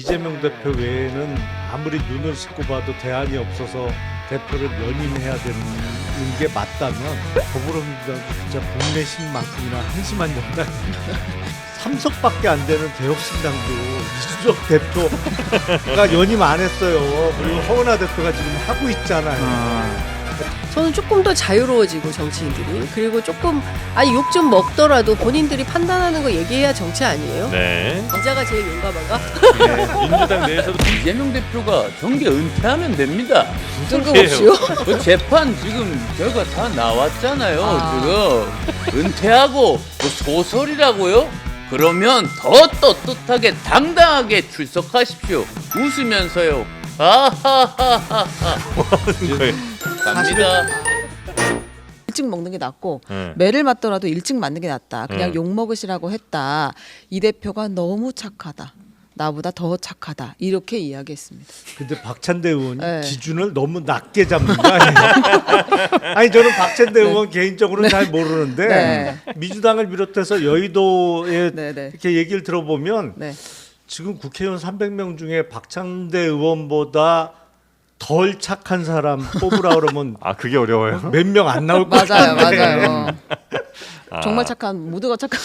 이재명 대표 외에는 아무리 눈을 씻고 봐도 대안이 없어서 대표를 연임해야 되는 게 맞다면 더불어민주당도 진짜 국내신만큼이나 한심한 정당이 삼석밖에 안 되는 개혁신당도 이준석 대표가 연임 안 했어요. 그리고 허은하 대표가 지금 하고 있잖아요. 저는 조금 더 자유로워지고 정치인들이 그리고 조금 욕 좀 먹더라도 본인들이 판단하는 거 얘기해야 정치 아니에요? 네. 기자가 제일 용감한가? 민주당 내에서도 이재명 대표가 정계 은퇴하면 됩니다. 뜬금없이요? 그 재판 지금 결과 다 나왔잖아요. 지금 은퇴하고 뭐 소설이라고요? 그러면 더 떳떳하게 당당하게 출석하십시오. 웃으면서요. 아하하하하. 갑니다. 일찍 먹는 게 낫고 네. 매를 맞더라도 일찍 맞는 게 낫다. 그냥 네. 욕 먹으시라고 했다. 이 대표가 너무 착하다. 나보다 더 착하다. 이렇게 이야기했습니다. 근데 박찬대 의원이 네. 기준을 너무 낮게 잡는 거 아니에요? 아니 저는 박찬대 의원 개인적으로는 잘 모르는데 네. 민주당을 비롯해서 여의도에 네, 네. 이렇게 얘기를 들어보면 네. 지금 국회의원 300명 중에 박찬대 의원보다 덜 착한 사람 뽑으라 그러면 아 그게 어려워요? 몇 명 안 나올 것 맞아요, 같은데. 맞아요. 아. 정말 착한 모두가 착한.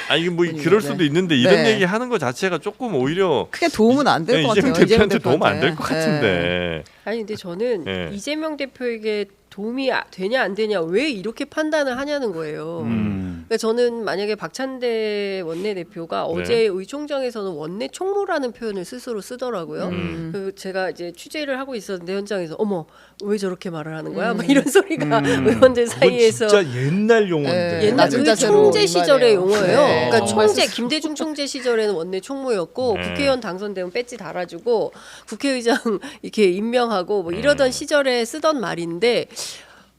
아 이게 뭐 그럴 수도 있는데 이런 네. 얘기 하는 것 자체가 조금 오히려 크게 도움은 안 될 것 같아요. 이재명 대표한테 도움 안 대표한테. 될 것 같은데. 아니 근데 저는 네. 이재명 대표에게 도움이 되냐 안 되냐 왜 이렇게 판단을 하냐는 거예요. 그러니까 저는 만약에 박찬대 원내대표가 어제 의총장에서는 원내 총무라는 표현을 스스로 쓰더라고요. 그 제가 이제 취재를 하고 있었는데 현장에서 어머 왜 저렇게 말을 하는 거야? 막 이런 소리가 의원들 그건 사이에서 진짜 옛날 용어인데. 네. 옛날 낮은 그게 자세로 총재 시절의 말이에요. 용어예요. 네. 그러니까 정말 총재 스스로. 김대중 총재 시절에는 원내 총무였고 네. 국회의원 당선되면 배지 달아주고 국회의장 이렇게 임명하고 뭐 이러던 시절에 쓰던 말인데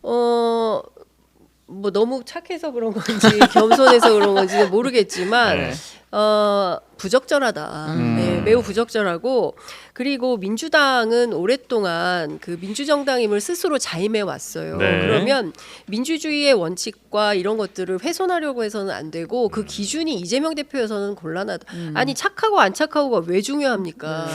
뭐 너무 착해서 그런 건지 겸손해서 그런 건지는 모르겠지만 네. 부적절하다. 네, 매우 부적절하고 그리고 민주당은 오랫동안 그 민주정당임을 스스로 자임해 왔어요. 네. 그러면 민주주의의 원칙과 이런 것들을 훼손하려고 해서는 안 되고 그 기준이 이재명 대표여서는 곤란하다. 아니 착하고 안 착하고가 왜 중요합니까?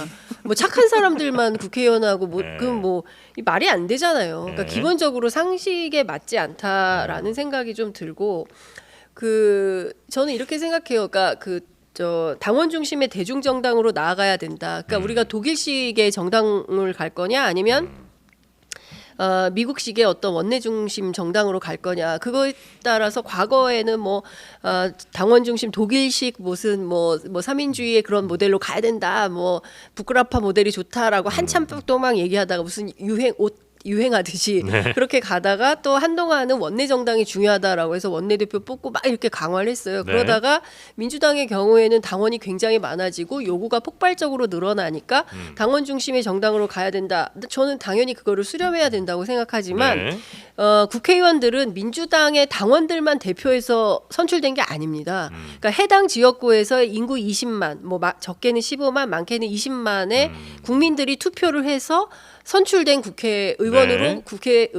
뭐 착한 사람들만 국회의원하고 뭐 네. 그럼 뭐 이 말이 안 되잖아요. 그러니까 네. 기본적으로 상식에 맞지 않다라는 생각이 좀 들고 그 저는 이렇게 생각해요. 그러니까 저 당원 중심의 대중정당으로 나아가야 된다. 그러니까 우리가 독일식의 정당을 갈 거냐 아니면 미국식의 어떤 원내 중심 정당으로 갈 거냐 그거에 따라서 과거에는 뭐 당원 중심 독일식 무슨 뭐 삼인주의의 그런 모델로 가야 된다 뭐 부끄라파 모델이 좋다라고 한참 동안 얘기하다가 무슨 유행하듯이 그렇게 가다가 또 한동안은 원내 정당이 중요하다라고 해서 원내대표 뽑고 막 이렇게 강화를 했어요. 네. 그러다가 민주당의 경우에는 당원이 굉장히 많아지고 요구가 폭발적으로 늘어나니까 당원 중심의 정당으로 가야 된다. 저는 당연히 그거를 수렴해야 된다고 생각하지만 네. 국회의원들은 민주당의 당원들만 대표해서 선출된 게 아닙니다. 그러니까 해당 지역구에서 인구 20만, 뭐 적게는 15만, 많게는 20만의 국민들이 투표를 해서 선출된 국회의원으로 네. 국회에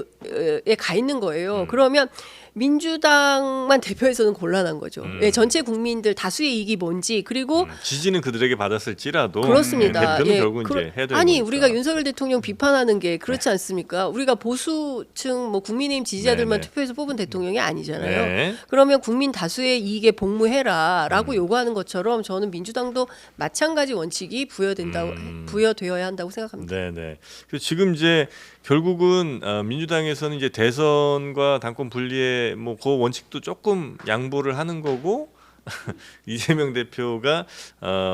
가 있는 거예요. 그러면 민주당만 대표해서는 곤란한 거죠. 예, 전체 국민들 다수의 이익이 뭔지 그리고 지지는 그들에게 받았을지라도 그렇습니다. 대표는 예, 결국 이제 해야 되는 아니 거니까. 우리가 윤석열 대통령 비판하는 게 그렇지 않습니까? 우리가 보수층 뭐 국민의힘 지지자들만 네네. 투표해서 뽑은 대통령이 아니잖아요. 네. 그러면 국민 다수의 이익에 복무해라라고 요구하는 것처럼 저는 민주당도 마찬가지 원칙이 부여되어야 한다고 생각합니다. 네네. 그래서 지금 이제 결국은 민주당에서는 이제 대선과 당권 분리의 뭐 그 원칙도 조금 양보를 하는 거고 이재명 대표가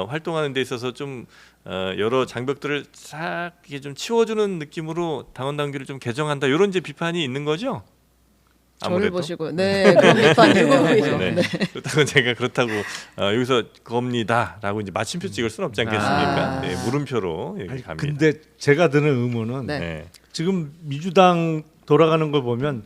활동하는 데 있어서 좀 여러 장벽들을 싹 이게 좀 치워주는 느낌으로 당원 당규를 좀 개정한다 이런 이제 비판이 있는 거죠. 저를 아무래도. 보시고 네 그런 비판이에요. 네. 그렇다고 제가 그렇다고 여기서 겁니다라고 이제 마침표 찍을 수는 없지 않겠습니까? 네, 물음표로 여기 아니, 갑니다. 근데 제가 드는 의문은 네. 네. 지금 민주당 돌아가는 걸 보면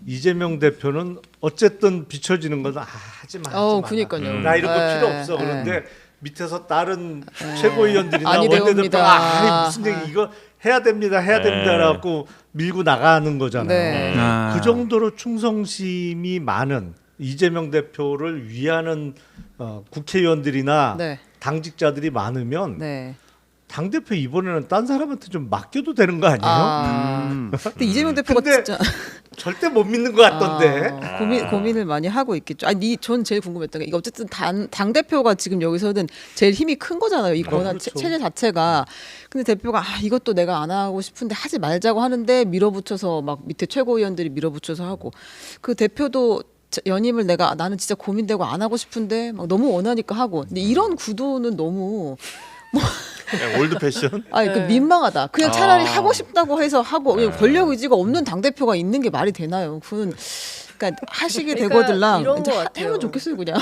이재명 대표는 어쨌든 비춰지는 건 하지 마. 그니까요. 나 이런 거 네, 필요 없어. 네. 그런데 밑에서 다른 최고위원들이나 아니 원내대표가 되옵니다. 무슨 얘기 이거 해야 됩니다. 라고 밀고 나가는 거잖아요. 네. 그 정도로 충성심이 많은 이재명 대표를 위하는 국회의원들이나 네. 당직자들이 많으면 네. 당 대표 이번에는 딴 사람한테 좀 맡겨도 되는 거 아니에요? 아, 근데 이재명 대표가 근데 진짜 절대 못 믿는 것 같던데. 고민을 많이 하고 있겠죠. 아니, 전 제일 궁금했던 게 이게 어쨌든 당 대표가 지금 여기서는 제일 힘이 큰 거잖아요. 이 권한 그렇죠. 체제 자체가. 근데 대표가 이것도 내가 안 하고 싶은데 하지 말자고 하는데 밀어붙여서 막 밑에 최고위원들이 밀어붙여서 하고 그 대표도 연임을 나는 진짜 고민되고 안 하고 싶은데 막 너무 원하니까 하고. 근데 이런 구도는 너무 그냥 올드 패션. 그 민망하다. 그냥 차라리 하고 싶다고 해서 하고 그냥 권력 의지가 없는 당 대표가 있는 게 말이 되나요? 그건 그러니까 하시게 그러니까 되거들랑 이런 이제 것 같아요. 하면 좋겠어요, 그냥.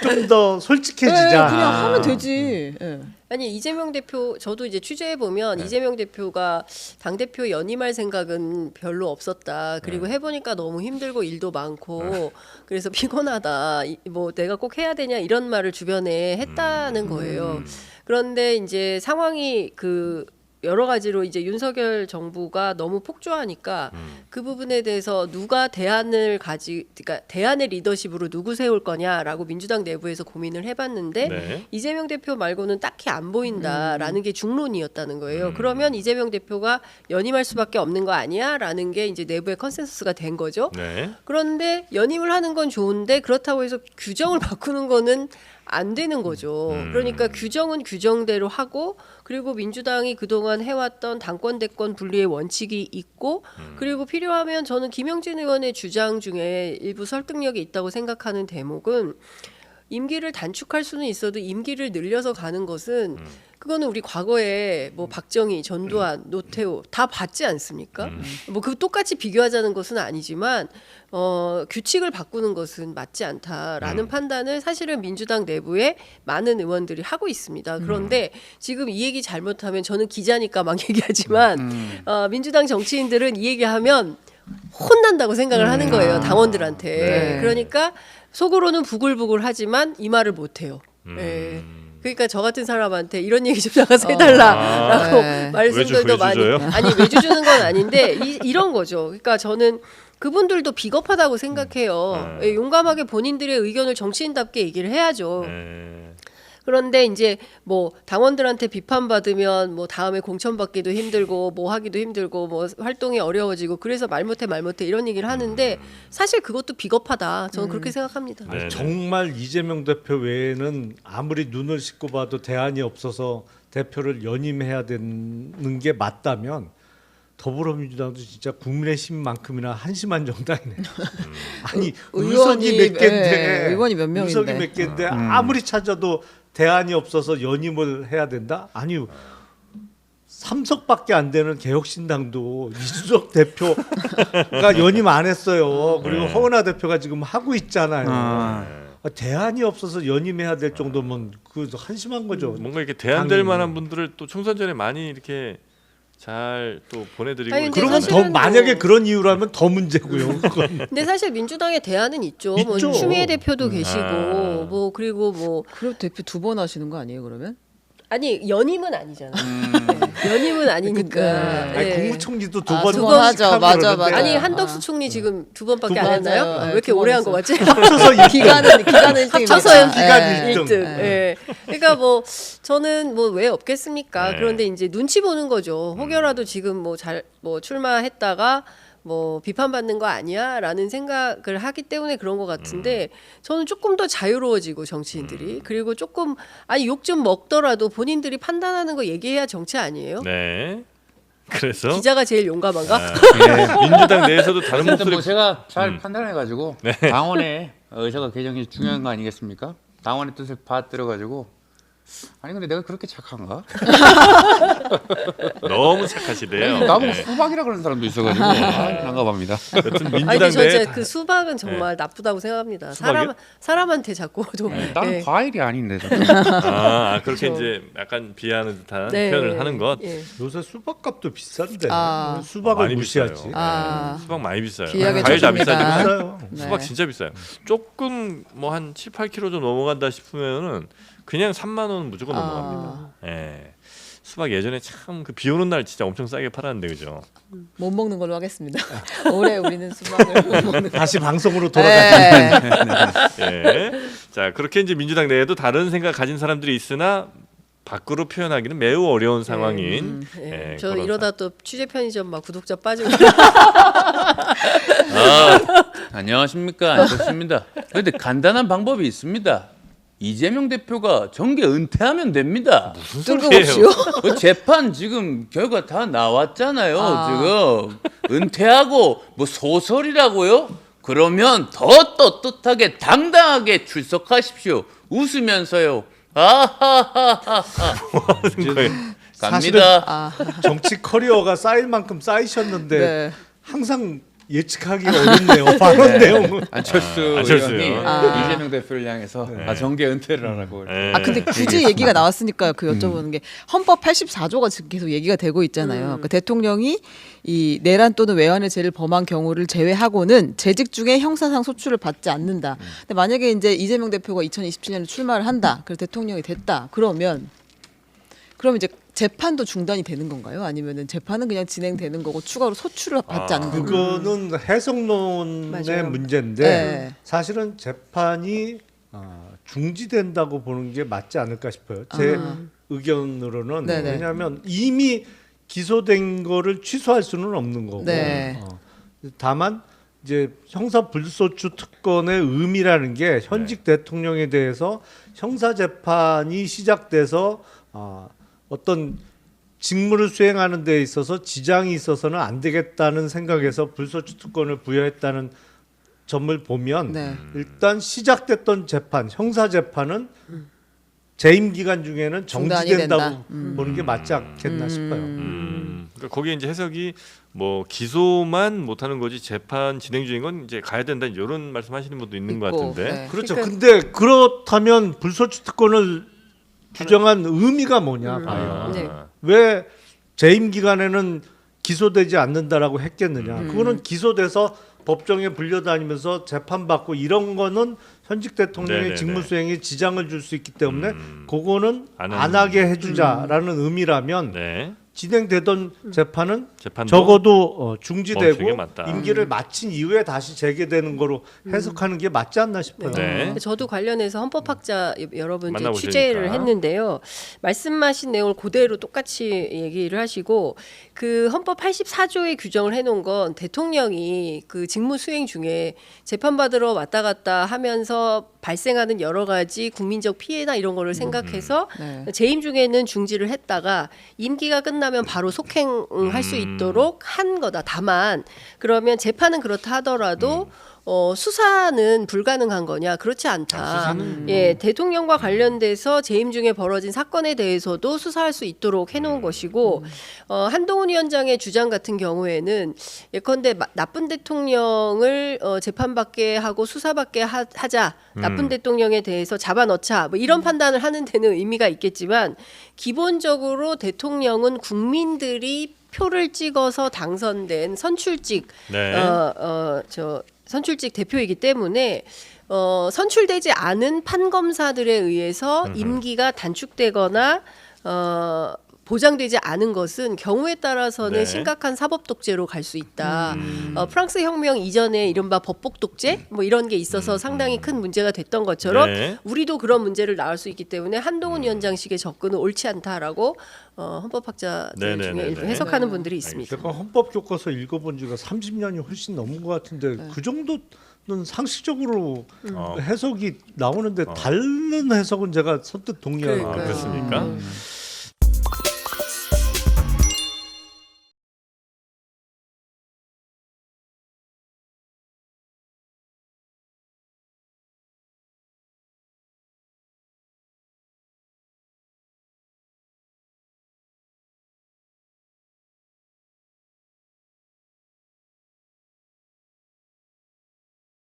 좀 더 솔직해지자. 그냥 하면 되지. 예. 아니 이재명 대표 저도 이제 취재해 보면 이재명 대표가 당 대표 연임할 생각은 별로 없었다. 그리고 해보니까 너무 힘들고 일도 많고 그래서 피곤하다. 뭐 내가 꼭 해야 되냐 이런 말을 주변에 했다는 거예요. 그런데 이제 상황이 그 여러 가지로 이제 윤석열 정부가 너무 폭주하니까 그 부분에 대해서 누가 그러니까 대안의 리더십으로 누구 세울 거냐라고 민주당 내부에서 고민을 해봤는데 네. 이재명 대표 말고는 딱히 안 보인다라는 게 중론이었다는 거예요. 그러면 이재명 대표가 연임할 수밖에 없는 거 아니야라는 게 이제 내부의 컨센서스가 된 거죠. 네. 그런데 연임을 하는 건 좋은데 그렇다고 해서 규정을 바꾸는 거는 안 되는 거죠. 그러니까 규정은 규정대로 하고 그리고 민주당이 그동안 해왔던 당권 대권 분리의 원칙이 있고 그리고 필요하면 저는 김영진 의원의 주장 중에 일부 설득력이 있다고 생각하는 대목은 임기를 단축할 수는 있어도 임기를 늘려서 가는 것은 그거는 우리 과거에 뭐 박정희, 전두환, 노태우 다 봤지 않습니까? 뭐 그 똑같이 비교하자는 것은 아니지만 규칙을 바꾸는 것은 맞지 않다라는 판단을 사실은 민주당 내부에 많은 의원들이 하고 있습니다. 그런데 지금 이 얘기 잘못하면 저는 기자니까 막 얘기하지만 민주당 정치인들은 이 얘기하면 혼난다고 생각을 하는 거예요. 당원들한테. 네. 그러니까 속으로는 부글부글하지만 이 말을 못 해요. 예. 그러니까 저 같은 사람한테 이런 얘기 좀 나가서 해달라라고 네. 말씀들도 많이 외주줘요? 아니 외주 주는 건 아닌데 이런 거죠. 그러니까 저는 그분들도 비겁하다고 생각해요. 예, 용감하게 본인들의 의견을 정치인답게 얘기를 해야죠. 네. 그런데 이제 뭐 당원들한테 비판받으면 뭐 다음에 공천받기도 힘들고 뭐 하기도 힘들고 뭐 활동이 어려워지고 그래서 말 못해 이런 얘기를 하는데 사실 그것도 비겁하다. 저는 그렇게 생각합니다. 네. 정말 이재명 대표 외에는 아무리 눈을 씻고 봐도 대안이 없어서 대표를 연임해야 되는 게 맞다면 더불어민주당도 진짜 국민의힘만큼이나 한심한 정당이네요. 아니 의원이 몇 개인데 의원이 몇 명인데. 의석이 몇 개인데 아무리 찾아도 대안이 없어서 연임을 해야 된다? 아니 3석밖에 안 되는 개혁신당도 이준석 대표가 연임 안 했어요. 그리고 허은하 대표가 지금 하고 있잖아요. 대안이 없어서 연임해야 될 정도면 그 한심한 거죠. 뭔가 이렇게 대안될 당연히. 만한 분들을 또 총선 전에 많이 이렇게 잘 또 보내드리고 아니, 근데 그러면 사실은 더 만약에 뭐- 그런 이유라면 더 문제고요. 그건. 근데 사실 민주당의 대안은 있죠. 뭐 있죠. 추미애 대표도 계시고 아. 뭐 그리고 뭐 그럼 대표 2번 하시는 거 아니에요, 그러면? 아니 연임은 아니잖아. 네, 연임은 아니니까. 아니, 네. 국무총리도 아, 두번 두번 하죠. 맞아, 맞아. 아니 네. 한덕수 총리 지금 2번밖에 두 안 번. 했나요? 맞아요. 왜 이렇게 두 오래 번 한 거 같지? 합쳐서 기간은 1등입니다. 합쳐서요. 기간 예. 1등. 1등. 예. 그러니까 뭐 저는 뭐 왜 없겠습니까? 네. 그런데 이제 눈치 보는 거죠. 혹여라도 지금 뭐 출마했다가 뭐 비판받는 거 아니야라는 생각을 하기 때문에 그런 것 같은데 저는 조금 더 자유로워지고 정치인들이 그리고 조금 아니 욕 좀 먹더라도 본인들이 판단하는 거 얘기해야 정치 아니에요? 네. 그래서 기자가 제일 용감한가? 민주당 내에서도 다른 어쨌든 목소리 뭐 제가 잘 판단해가지고 당원의 의사가 개정이 중요한 거 아니겠습니까? 당원의 뜻을 받들어가지고 아니 근데 내가 그렇게 착한가? 너무 착하시대요. 나보고 수박이라 그러는 사람도 있어가지고 난감합니다. 여튼 아니 근데 민주당 저 내에 진짜 그 수박은 정말 나쁘다고 생각합니다. 수박이요? 사람한테 자꾸 좀 나는 네. 과일이 아닌데. 그렇게 그렇죠. 이제 약간 비하하는 듯한 네. 표현을 하는 것. 예. 요새 수박값도 비싼데 아. 수박을 많이 무시하지. 비싸요. 아. 네. 수박 많이 비싸요. 귀하게 과일 다 쳤습니다. 비싸지만 비싸요. 네. 수박 진짜 비싸요. 조금 뭐 한 7, 8kg 좀 넘어간다 싶으면은 그냥 3만 원 무조건 넘어갑니다. 예. 수박 예전에 참 그 비 오는 날 진짜 엄청 싸게 팔았는데 그죠? 못 먹는 걸로 하겠습니다. 올해 우리는 수박을 못 먹는 다시 방송으로 돌아가자. 네. 예. 자 그렇게 이제 민주당 내에도 다른 생각 가진 사람들이 있으나 밖으로 표현하기는 매우 어려운 상황인. 네. 예, 저 그런 이러다 또 취재 편의점 막 구독자 빠지고 안녕하십니까, 안좋습니다. 그런데 간단한 방법이 있습니다. 이재명 대표가 정계 은퇴하면 됩니다. 무슨 뜬금없이요. 그 재판 지금 결과 다 나왔잖아요. 아. 지금 은퇴하고 뭐 소설이라고요? 그러면 더 떳떳하게 당당하게 출석하십시오. 웃으면서요. 아하하하하. 하는 거예요? 사실은 갑니다. 정치 커리어가 쌓일 만큼 쌓이셨는데 네. 항상 예측하기 어렵네요. 발언 내용은. 안철수 안철수요. 의원이 아. 이재명 대표를 향해서 정계 은퇴를 하라고. 예. 아 근데 굳이 얘기가 나왔으니까 그 여쭤보는 게 헌법 84조가 지금 계속 얘기가 되고 있잖아요. 그러니까 대통령이 이 내란 또는 외환의 죄를 범한 경우를 제외하고는 재직 중에 형사상 소출을 받지 않는다. 근데 만약에 이제 이재명 대표가 2027년에 출마를 한다. 그래서 대통령이 됐다. 그러면 이제 재판도 중단이 되는 건가요? 아니면은 재판은 그냥 진행되는 거고 추가로 소출을 받지 않는 건가요? 그거는 해석론의 맞아요. 문제인데 네. 사실은 재판이 중지된다고 보는 게 맞지 않을까 싶어요. 제 의견으로는. 네네. 왜냐하면 이미 기소된 거를 취소할 수는 없는 거고. 네. 다만 이제 형사 불소추 특권의 의미라는 게 현직 대통령에 대해서 형사 재판이 시작돼서 어떤 직무를 수행하는 데 있어서 지장이 있어서는 안 되겠다는 생각에서 불소추 특권을 부여했다는 점을 보면 네. 일단 시작됐던 재판, 형사 재판은 재임 기간 중에는 중단이 정지된다고 된다. 보는 게 맞지 않겠나 싶어요. 그러니까 거기에 이제 해석이 뭐 기소만 못하는 거지 재판 진행 중인 건 이제 가야 된다 이런 말씀하시는 분도 있는 것 있고, 같은데. 네. 그렇죠. 그러니까- 근데 그렇다면 불소추 특권을 규정한 의미가 뭐냐 봐요. 네. 왜 재임 기간에는 기소되지 않는다라고 했겠느냐? 그거는 기소돼서 법정에 불려다니면서 재판받고 이런 거는 현직 대통령의 네네네. 직무 수행에 지장을 줄 수 있기 때문에 그거는 안 안 하는- 하게 해주자라는 의미라면 네. 진행되던 재판은 재판도 적어도 멈추는 게 중지되고 맞다. 임기를 마친 이후에 다시 재개되는 거로 해석하는 게 맞지 않나 싶어요. 네. 저도 관련해서 헌법학자 여러분 이제 만나보시니까. 취재를 했는데요. 말씀하신 내용을 그대로 똑같이 얘기를 하시고 그 헌법 84조에 규정을 해놓은 건 대통령이 그 직무 수행 중에 재판받으러 왔다 갔다 하면서 발생하는 여러 가지 국민적 피해나 이런 거를 생각해서 네. 재임 중에는 중지를 했다가 임기가 끝나면 바로 속행할 수 있도록 한 거다. 다만 그러면 재판은 그렇다 하더라도 수사는 불가능한 거냐? 그렇지 않다. 예, 대통령과 관련돼서 재임 중에 벌어진 사건에 대해서도 수사할 수 있도록 해놓은 것이고 한동훈 위원장의 주장 같은 경우에는 예컨대 나쁜 대통령을 재판받게 하고 수사받게 하자. 나쁜 대통령에 대해서 잡아넣자. 뭐 이런 판단을 하는 데는 의미가 있겠지만 기본적으로 대통령은 국민들이 표를 찍어서 당선된 선출직 네. 선출직 대표이기 때문에 선출되지 않은 판검사들에 의해서 임기가 단축되거나 보장되지 않은 것은 경우에 따라서는 네. 심각한 사법 독재로 갈 수 있다. 프랑스 혁명 이전에 이른바 법복 독재 뭐 이런 게 있어서 상당히 큰 문제가 됐던 것처럼 네. 우리도 그런 문제를 낳을 수 있기 때문에 한동훈 위원장식의 접근은 옳지 않다라고 헌법학자들 네네네네. 중에 일부 해석하는 분들이 있습니다. 제가 헌법 교과서 읽어본 지가 30년이 훨씬 넘은 것 같은데 그 정도는 상식적으로 해석이 나오는데 다른 해석은 제가 선뜻 동의하는 그러니까요. 그렇습니까?